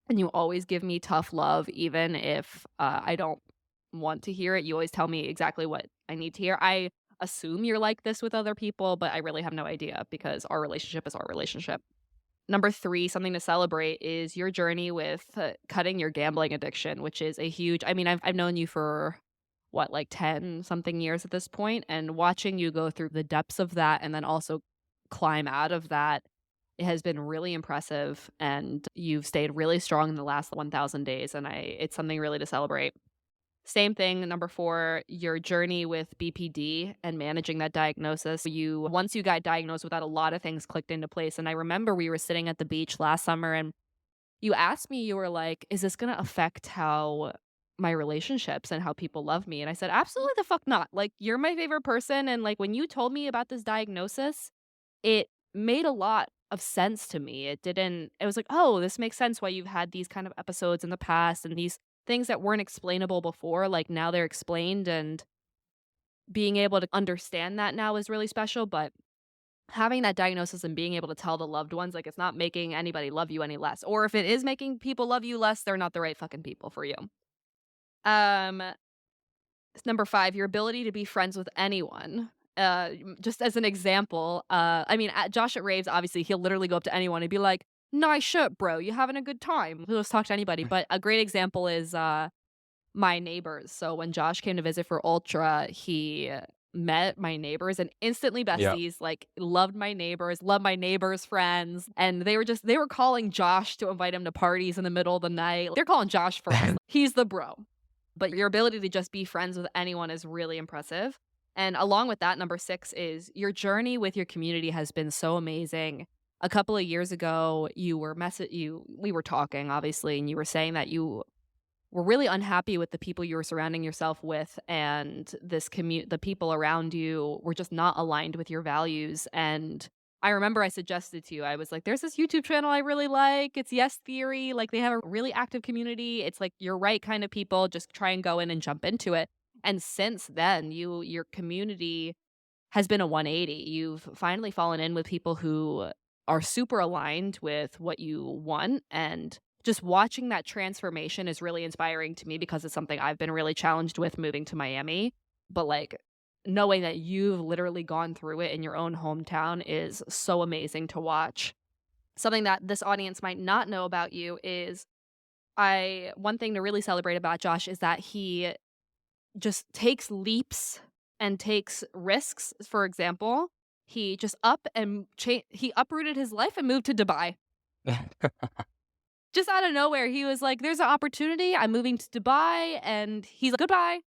And you always give me tough love even if, I don't want to hear it. You always tell me exactly what I need to hear. I assume you're like this with other people, but I really have no idea because our relationship is our relationship. Number 3, something to celebrate is your journey with, cutting your gambling addiction, which is a huge I mean, I've known you for, what, like 10 something years at this point, and watching you go through the depths of that and then also climb out of that, it has been really impressive, and you've stayed really strong in the last 1,000 days, and it's something really to celebrate. Same thing, number 4, your journey with BPD and managing that diagnosis. Once you got diagnosed with that, a lot of things clicked into place, and I remember we were sitting at the beach last summer, and you asked me, you were like, "Is this gonna affect how my relationships and how people love me?" And I said, "Absolutely the fuck not. Like, you're my favorite person, and, like, when you told me about this diagnosis, it made a lot of sense to me. It was like, "Oh, this makes sense why you've had these kind of episodes in the past and these things that weren't explainable before, like, now they're explained, and being able to understand that now is really special, but having that diagnosis and being able to tell the loved ones, like, it's not making anybody love you any less, or if it is making people love you less, they're not the right fucking people for you." Um, Number 5, your ability to be friends with anyone. Just as an example, I mean, at Josh at raves, obviously, he'll literally go up to anyone and be like, "Nice shirt, bro. You having a good time?" He'll just talk to anybody, but a great example is, my neighbors. So when Josh came to visit for Ultra, he met my neighbors and instantly Yeah. besties, like, loved my neighbors' friends, and they were calling Josh to invite him to parties in the middle of the night. They're calling Josh first. He's the bro. But your ability to just be friends with anyone is really impressive. And along with that, number 6 is your journey with your community has been so amazing. A couple of years ago, we were talking obviously, and you were saying that you were really unhappy with the people you were surrounding yourself with, and the people around you were just not aligned with your values. And I remember I suggested to you, I was like, "There's this YouTube channel I really like. It's Yes Theory. Like, they have a really active community. It's like your right kind of people. Just try and go in and jump into it." And since then, your community has been a 180. You've finally fallen in with people who are super aligned with what you want, and just watching that transformation is really inspiring to me because it's something I've been really challenged with moving to Miami. But, like, knowing that you've literally gone through it in your own hometown is so amazing to watch. Something that this audience might not know about you is I one thing to really celebrate about Josh is that he just takes leaps and takes risks. For example, he just he uprooted his life and moved to Dubai. Just out of nowhere, he was like, "There's an opportunity. I'm moving to Dubai," and he's like, "Goodbye.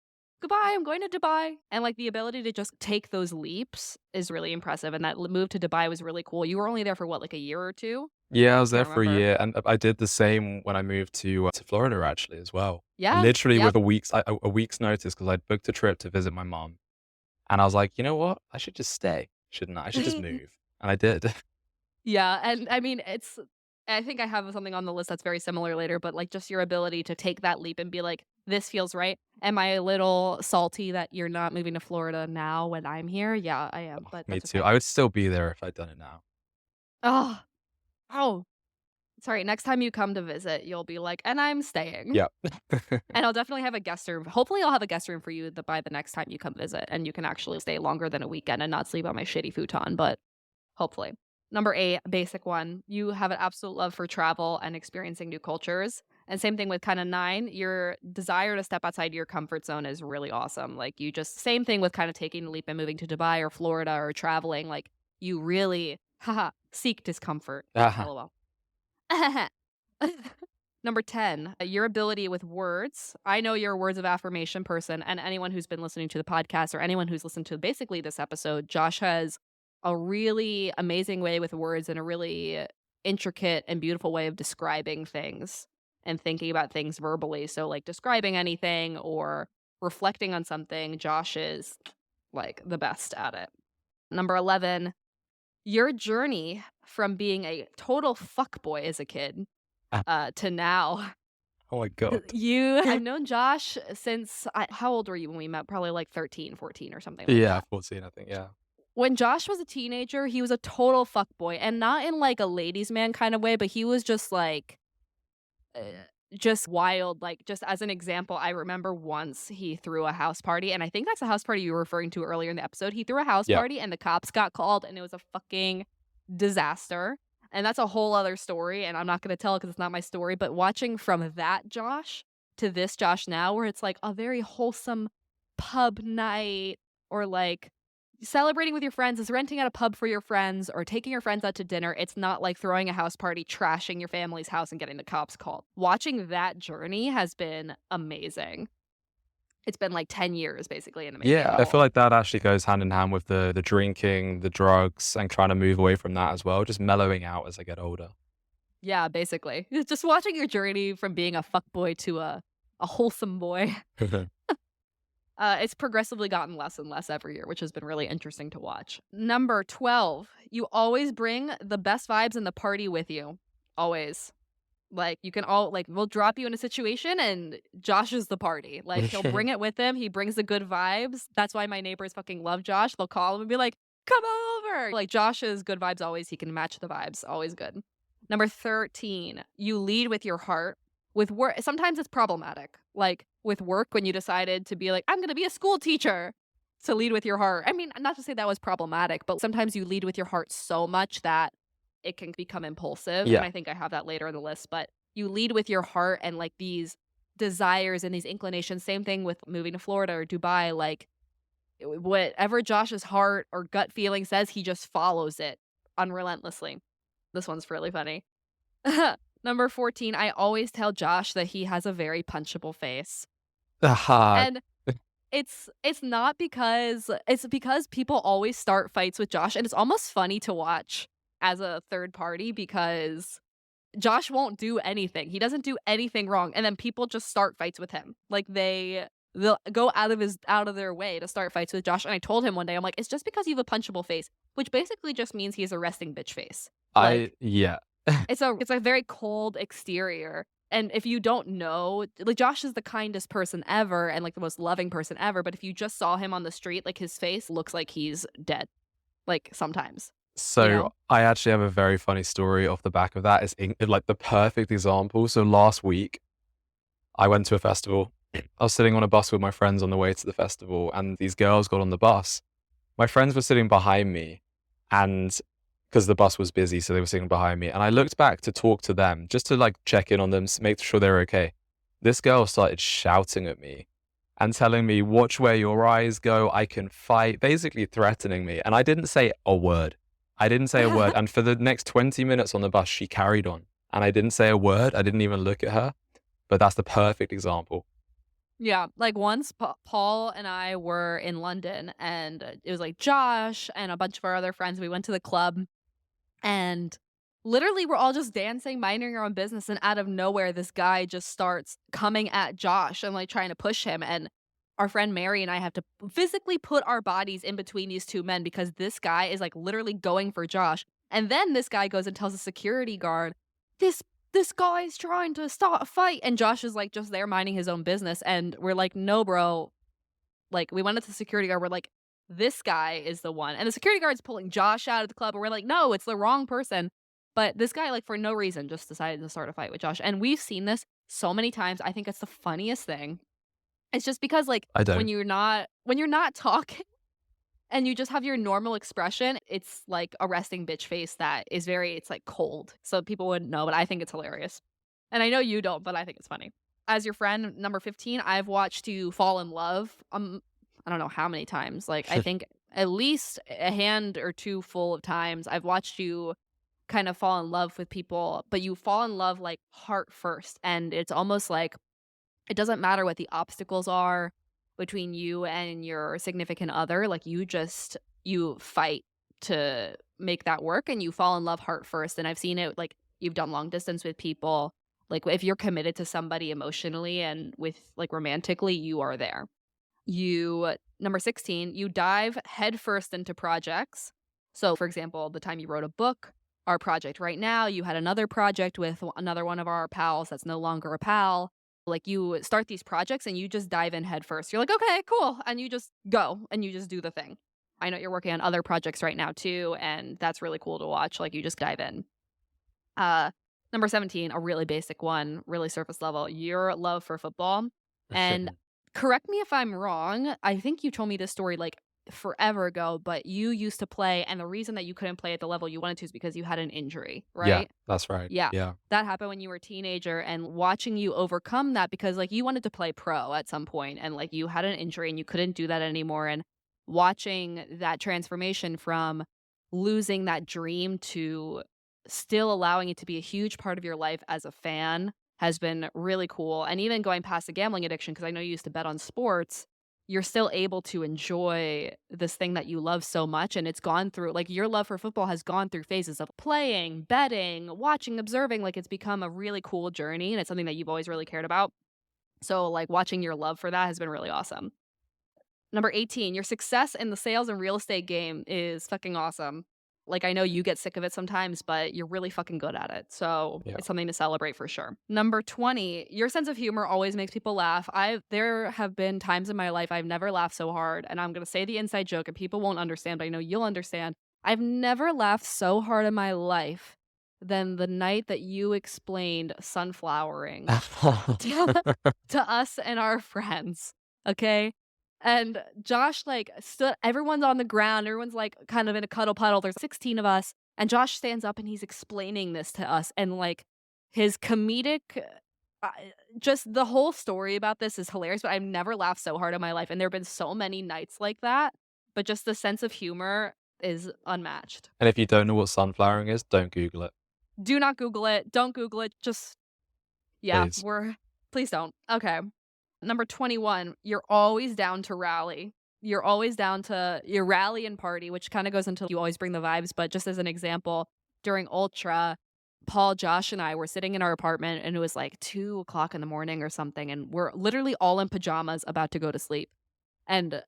Goodbye. I'm going to Dubai." And, like, the ability to just take those leaps is really impressive, and that move to Dubai was really cool. You were only there for what, like a year or 2? Yeah, I was there Can't for a remember. year, and I did the same when I moved to Florida actually as well. Yeah. Literally with Yep. a week's notice because 'cause I'd booked a trip to visit my mom, and I was like, "You know what? I should just stay, shouldn't I? I should just move." And I did. Yeah, and I mean, I think I have something on the list that's very similar later, but, like, just your ability to take that leap and be like, "This feels right." Am I a little salty that you're not moving to Florida now when I'm here? Yeah, I am, but Me that's too. okay. I would still be there if I'd done it now. Oh, oh, sorry, next time you come to visit, you'll be like, "And I'm staying." Yep. And I'll definitely have a guest room. Hopefully, I'll have a guest room for you by the next time you come visit, and you can actually stay longer than a weekend and not sleep on my shitty futon, but hopefully. Number 8, basic one, you have an absolute love for travel and experiencing new cultures. And same thing with kinda 9, your desire to step outside your comfort zone is really awesome. Like, you just same thing with kinda taking the leap and moving to Dubai or Florida or traveling, like, you really haha, seek discomfort. Uh-huh. LOL. Number 10, your ability with words. I know you're a words of affirmation person, and anyone who's been listening to the podcast or anyone who's listened to basically this episode, Josh has a really amazing way with words and a really intricate and beautiful way of describing things and thinking about things verbally. So, like describing anything or reflecting on something, Josh is like the best at it. Number 11, your journey from being a total fuckboy as a kid Ah, to now. oh my god. I've known Josh since how old were you when we met? Probably like 13, 14, or something like Yeah, that. 14, I think, yeah. When Josh was a teenager, he was a total fuckboy, and not in like a ladies' man kind of way, but he was just like uh, just wild. Like, just as an example, I remember once he threw a house party, and I think that's a house party you were referring to earlier in the episode. He threw a house Yeah. party, and the cops got called, and it was a fucking disaster. And that's a whole other story, and I'm not gonna tell it because it's not my story. But watching from that Josh to this Josh now, where it's like a very wholesome pub night, or like celebrating with your friends is renting out a pub for your friends or taking your friends out to dinner. It's not like throwing a house party, trashing your family's house, and getting the cops called. Watching that journey has been amazing. It's been like 10 years basically in the Yeah, making. I feel like that actually goes hand in hand with the drinking, the drugs, and trying to move away from that as well, just mellowing out as I get older. Yeah, basically. It's just watching your journey from being a fuckboy to a wholesome boy. It's progressively gotten less and less every year, which has been really interesting to watch. Number 12, you always bring the best vibes in the party with you. Always. Like, you can all like, we'll drop you in a situation and Josh is the party. Like, he'll bring it with him. He brings the good vibes. That's why my neighbors fucking love Josh. They'll call him and be like, come over. Like, Josh's good vibes always, he can match the vibes. Always good. Number 13, you lead with your heart. With work, sometimes it's problematic. Like, with work, when you decided to be like, I'm going to be a school teacher, to lead with your heart. I mean, not to say that was problematic, but sometimes you lead with your heart so much that it can become impulsive, and Yeah. I think I have that later in the list, but you lead with your heart and, like, these desires and these inclinations. Same thing with moving to Florida or Dubai, like, whatever Josh's heart or gut feeling says, he just follows it unrelentlessly. This one's really funny. Number 14, I always tell Josh that he has a very punchable face, Aha. and it's not because it's because people always start fights with Josh, and it's almost funny to watch as a third party because Josh won't do anything. He doesn't do anything wrong, and then people just start fights with him. Like, they'll go out of their way to start fights with Josh, and I told him one day, I'm like, "It's just because you have a punchable face," which basically just means he has a resting bitch face. I Like, yeah. it's a very cold exterior, and if you don't know, like, Josh is the kindest person ever and, like, the most loving person ever, but if you just saw him on the street, like, his face looks like he's dead, like, sometimes, you So, know? I actually have a very funny story off the back of that. It's like the perfect example. So last week, I went to a festival. I was sitting on a bus with my friends on the way to the festival, and these girls got on the bus. My friends were sitting behind me, and because the bus was busy, so they were sitting behind me. And I looked back to talk to them, just to like check in on them, make sure they're okay. This girl started shouting at me and telling me, "Watch where your eyes go. I can fight," basically threatening me. And I didn't say a word. I didn't say a word. And for the next 20 minutes on the bus, she carried on. And I didn't say a word. I didn't even look at her. But that's the perfect example. Yeah, like, once Paul and I were in London, and, it was, like, Josh and a bunch of our other friends, we went to the club, and literally, we're all just dancing, minding our own business, and out of nowhere, this guy just starts coming at Josh and, like, trying to push him, and our friend Mary and I have to physically put our bodies in between these 2 men because this guy is, like, literally going for Josh, and then this guy goes and tells the security guard, "This this guy is trying to start a fight," and Josh is, like, just there minding his own business, and we're like, "No, bro." Like, we went up to the security guard, we're like, "This guy is the one," and the security guard's pulling Josh out of the club, and we're like, "No, it's the wrong person." But this guy, like, for no reason, just decided to start a fight with Josh, and we've seen this so many times, I think it's the funniest thing. It's just because, like, I when don't. you're not talking and you just have your normal expression, it's like a resting bitch face that is very it's, like, cold, so people wouldn't know, but I think it's hilarious. And I know you don't, but I think it's funny. As your friend number 15, I've watched you fall in love, I don't know how many times, like, I think at least a hand or 2 full of times I've watched you kind of fall in love with people, but you fall in love, like, heart first, and it's almost like it doesn't matter what the obstacles are between you and your significant other, like, you fight to make that work, and you fall in love heart first, and I've seen it, like, you've done long distance with people, like, if you're committed to somebody emotionally and with like, romantically, you are there. You number 16, you dive headfirst into projects. So, for example, the time you wrote a book, our project right now, you had another project with another one of our pals that's no longer a pal. Like, you start these projects and you just dive in headfirst. You're like, "Okay, cool," and you just go and you just do the thing. I know you're working on other projects right now too, and that's really cool to watch, like, you just dive in. Uh, Number 17, a really basic one, really surface level, your love for football. And correct me if I'm wrong, I think you told me this story like forever ago, but you used to play, and the reason that you couldn't play at the level you wanted to is because you had an injury, Yeah, right? that's right. Yeah. Yeah. That happened when you were a teenager, and watching you overcome that because like you wanted to play pro at some point and like you had an injury and you couldn't do that anymore. And watching that transformation from losing that dream to still allowing it to be a huge part of your life as a fan has been really cool. And even going past the gambling addiction, because I know you used to bet on sports, you're still able to enjoy this thing that you love so much. And it's gone through, like, your love for football has gone through phases of playing, betting, watching, observing. Like, it's become a really cool journey. And it's something that you've always really cared about. So, like, watching your love for that has been really awesome. Number 18, your success in the sales and real estate game is fucking awesome. Like, I know you get sick of it sometimes, but you're really fucking good at it. So, Yeah. it's something to celebrate for sure. Number 20, your sense of humor always makes people laugh. There have been times in my life I've never laughed so hard, and I'm going to say the inside joke and people won't understand, but I know you'll understand. I've never laughed so hard in my life than the night that you explained sunflowering to to us and our friends, okay? And Josh, like, stood everyone's on the ground, everyone's, like, kind of in a cuddle puddle, there's 16 of us, and Josh stands up and he's explaining this to us, and, like, his comedic just the whole story about this is hilarious, but I've never laughed so hard in my life, and there have been so many nights like that, but just the sense of humor is unmatched. And if you don't know what sunflowering is, don't Google it, Do not Google it, don't Google it, just yeah, please. please don't. Okay. Number 21, you're always down to rally. You're always down to your rally and party, which kinda goes into you always bring the vibes, but just as an example, during Ultra, Paul, Josh, and I were sitting in our apartment, and it was, like, 2 o'clock in the morning or something, and we're literally all in pajamas about to go to sleep, and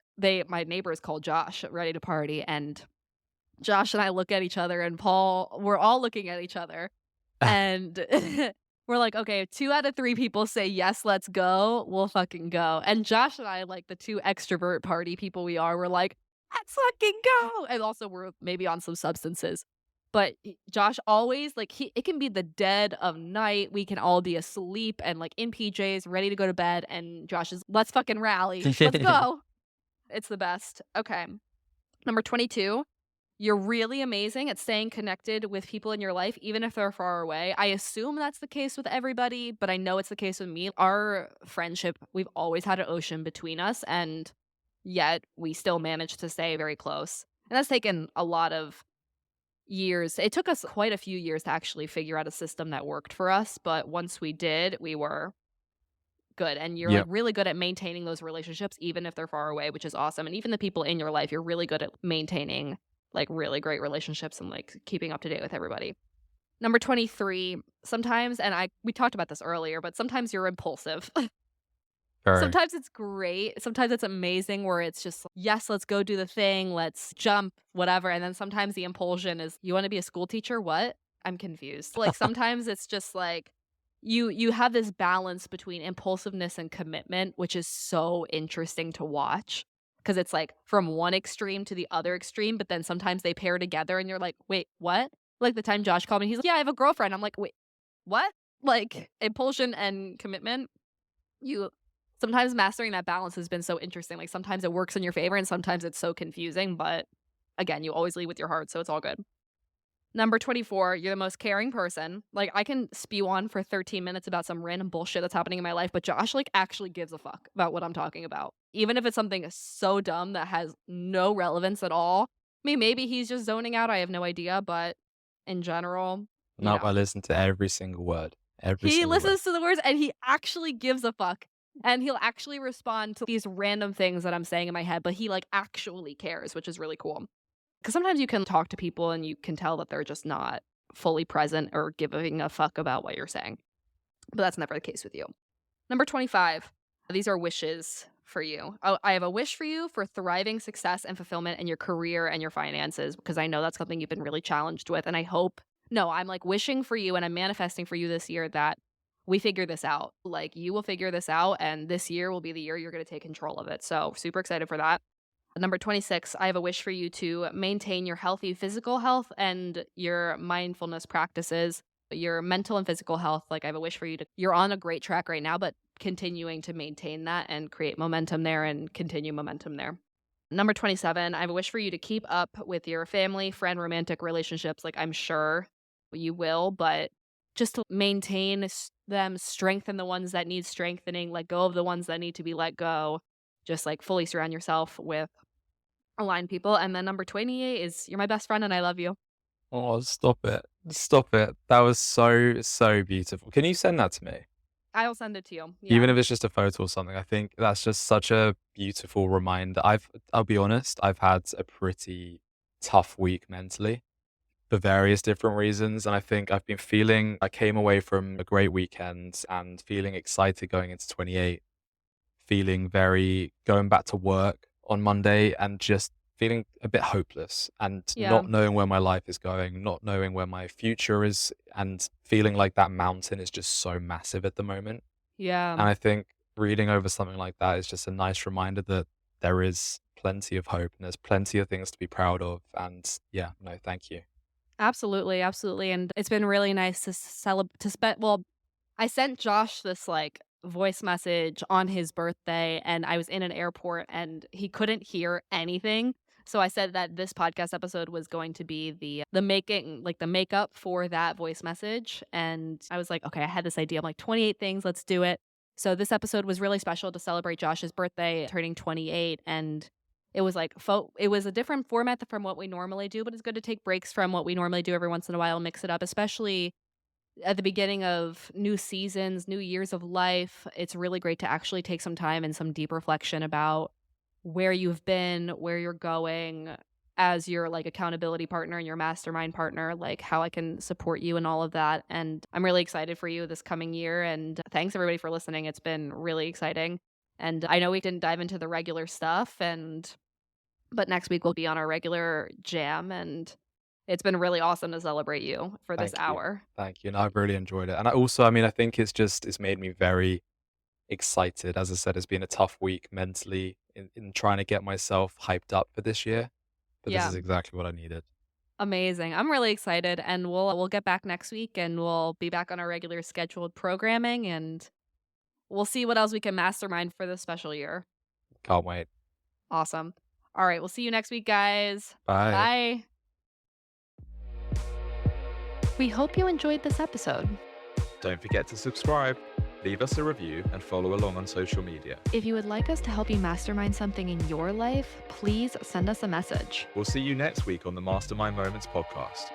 my neighbors called Josh ready to party, and Josh and I look at each other, and Paul we're all looking at each other, and we're like, "Okay, if 2 out of 3 people say, 'Yes, let's go,' we'll fucking go." And Josh and I, like the 2 extrovert party people we are, we're like, "Let's fucking go!" And also we're maybe on some substances. But Josh always like it can be the dead of night, we can all be asleep and like in PJs, ready to go to bed, and Josh is, "Let's fucking rally. Let's go." It's the best. Okay. Number 22, you're really amazing at staying connected with people in your life, even if they're far away. I assume that's the case with everybody, but I know it's the case with me. Our friendship, we've always had an ocean between us, and yet we still manage to stay very close. And that's taken a lot of years. It took us quite a few years to actually figure out a system that worked for us, but once we did, we were good. And you're like Yep. really good at maintaining those relationships, even if they're far away, which is awesome. And even the people in your life, you're really good at maintaining like really great relationships and like keeping up to date with everybody. Number 23, sometimes, and we talked about this earlier, but sometimes you're impulsive. Very. Sometimes it's great. Sometimes it's amazing where it's just, yes, let's go do the thing, let's jump, whatever. And then sometimes the impulsion is, you want to be a school teacher? What? I'm confused. Like sometimes it's just like you have this balance between impulsiveness and commitment, which is so interesting to watch. Cause it's like from one extreme to the other extreme, but then sometimes they pair together and you're like, wait, what? Like the time Josh called me, he's like, yeah, I have a girlfriend. I'm like, wait, what? Like impulsion and commitment. You Sometimes mastering that balance has been so interesting, like, sometimes it works in your favor and sometimes it's so confusing, but again, you always lead with your heart, so it's all good. Number 24, you're the most caring person. Like, I can spew on for 13 minutes about some random bullshit that's happening in my life, but Josh, like, actually gives a fuck about what I'm talking about. Even if it's something so dumb that has no relevance at all. I mean, maybe he's just zoning out, I have no idea, but in general, you Nope, know. I listen to every single word. Every He single word. listens to the words and he actually gives a fuck. And he'll actually respond to these random things that I'm saying in my head, but he like actually cares, which is really cool. Cause sometimes you can talk to people and you can tell that they're just not fully present or giving a fuck about what you're saying. But that's never the case with you. Number 25. These are wishes for you. Oh, I have a wish for you for thriving success and fulfillment in your career and your finances because I know that's something you've been really challenged with. And I hope, no, I'm like wishing for you and I'm manifesting for you this year that we figure this out. Like you will figure this out and this year will be the year you're going to take control of it. So super excited for that. Number 26, I have a wish for you to maintain your healthy physical health and your mindfulness practices, your mental and physical health. Like, I have a wish for you to, you're on a great track right now, but continuing to maintain that and create momentum there and continue momentum there. Number 27, I have a wish for you to keep up with your family, friend, romantic relationships. Like, I'm sure you will, but just to maintain them, strengthen the ones that need strengthening, let go of the ones that need to be let go. Just like fully surround yourself with aligned people. And then number 28 is you're my best friend and I love you. Oh, stop it. Stop it. That was so, so beautiful. Can you send that to me? I'll send it to you. Even Yeah. if it's just a photo or something, I think that's just such a beautiful reminder. I'll be honest, I've had a pretty tough week mentally for various different reasons. And I think I came away from a great weekend and feeling excited going into 28, feeling very going back to work on Monday and just feeling a bit hopeless and Yeah. not knowing where my life is going, not knowing where my future is, and feeling like that mountain is just so massive at the moment. Yeah. And I think reading over something like that is just a nice reminder that there is plenty of hope and there's plenty of things to be proud of. And yeah, no, thank you. Absolutely. Absolutely. And it's been really nice to celebrate to spend well, I sent Josh this like voice message on his birthday and I was in an airport and he couldn't hear anything. So I said that this podcast episode was going to be the making like the makeup for that voice message and I was like, okay, I had this idea. I'm like 28 things, let's do it. So this episode was really special to celebrate Josh's birthday, turning 28 and it was like it was a different format from what we normally do, but it's good to take breaks from what we normally do every once in a while and mix it up, especially at the beginning of new seasons, new years of life, it's really great to actually take some time and some deep reflection about where you've been, where you're going as your like accountability partner and your mastermind partner, like how I can support you and all of that. And I'm really excited for you this coming year. And thanks everybody for listening. It's been really exciting. And I know we didn't dive into the regular stuff but next week we'll be on our regular jam and it's been really awesome to celebrate you for this Thank you. hour. Thank you. And I've really enjoyed it. And I mean, I think it's made me very excited. As I said, it's been a tough week mentally in trying to get myself hyped up for this year. But this Yeah, is exactly what I needed. amazing. I'm really excited and we'll get back next week and we'll be back on our regular scheduled programming and we'll see what else we can mastermind for this special year. Can't wait. Awesome. All right, we'll see you next week, guys. Bye. Bye. We hope you enjoyed this episode. Don't forget to subscribe, leave us a review, and follow along on social media. If you would like us to help you mastermind something in your life, please send us a message. We'll see you next week on the Mastermind Moments podcast.